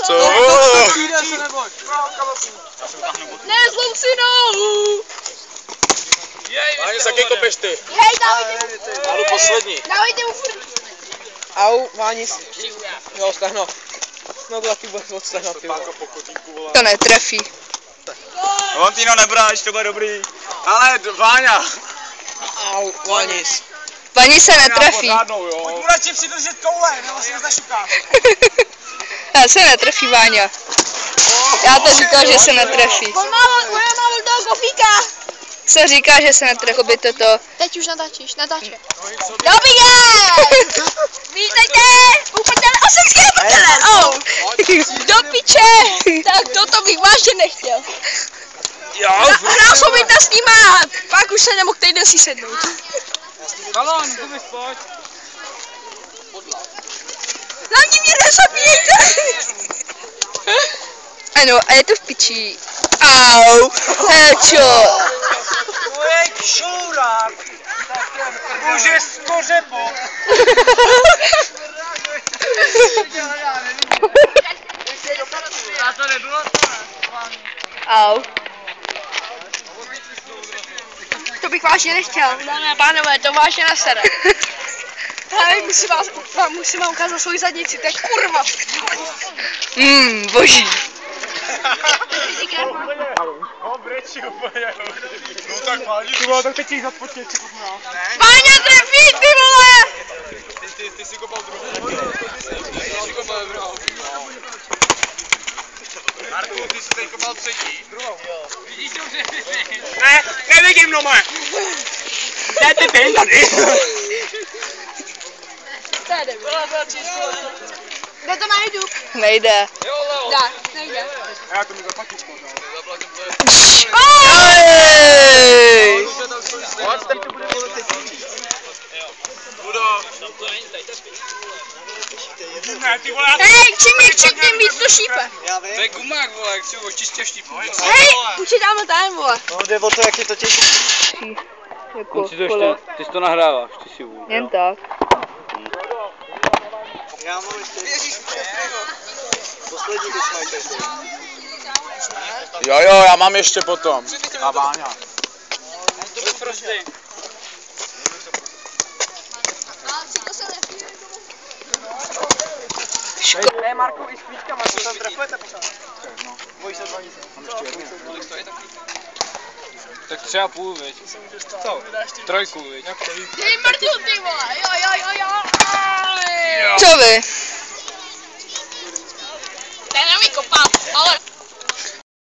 Co? Ne, zlou si nohu! Váně, s jaký kopeš ty? Hej, dávajte mu! Já jdu poslední. Dávajte mu furt! Au, Váni. Jo, stehno. No to taky bude moc stehno, ty vole. To netrefí. Valentino, nebráš, to bude dobrý. Ale Váňa. Au, Vánis. Pani se netrefí. Pojď radši přidržet koule, nebo si nezašukáš. Já se netrefí, Váňa. Já to říkal, že se netrefí. On má od toho kofíka! Se říká, že se netrefí, by to. Teď už natáčíš, natáče. Dobrý vítejte u prdele oseckého prdele! Do piče! Tak toto bych vážně nechtěl. Krásou mi to snímat! Pak už se nemohl týden si sednout. Balón, tu bys pojď. Hlavně mě nezabijejte! Ano, a je to v piči. Au, headshot. Moje kšourák. Už je z kořepu. To nebylo to, ne? Au. To bych vážně nechtěl. Dámy a pánové, to vážně nasere. Ale musím vám ukázat svoji zadnici, to je kurva. Boží. Brečí úplně. No tak Váňu. Ty vole, tak teď jich započít, si pojďme. Váňa trefí, ty vole! Ty si kopal druhou. Ty si kopal druhou. Marku, ty jsi teď kopal třetí. Druhou. Vidíš to, že ne, nevidím no moje. Ne, ty pěn tady. Jde to na YouTube? Nejde. Dá, nejde. Já to mi zaplatím. Ej! Hej, čím tím víc to šípe. To je gumák, vole, jak si ho čistě štípnu. Hej, počítáme time, vole. No jde o to, jak je to těžké. Jako, Ty jsi to nahráváš, ty si vůbec. jen tak. Já mám ještě. Poslední bys majte. Jo, já mám ještě potom. A Váňa. To byl prostý. Ne, Marku, i s klíčkama, to tam trefujete pořád. No. Bojí se dva nic. Tak 3,5, viď? Co? 3, viď? Hej, mrtvu, ty vole, jo. Co vy? Ten na mě kopal.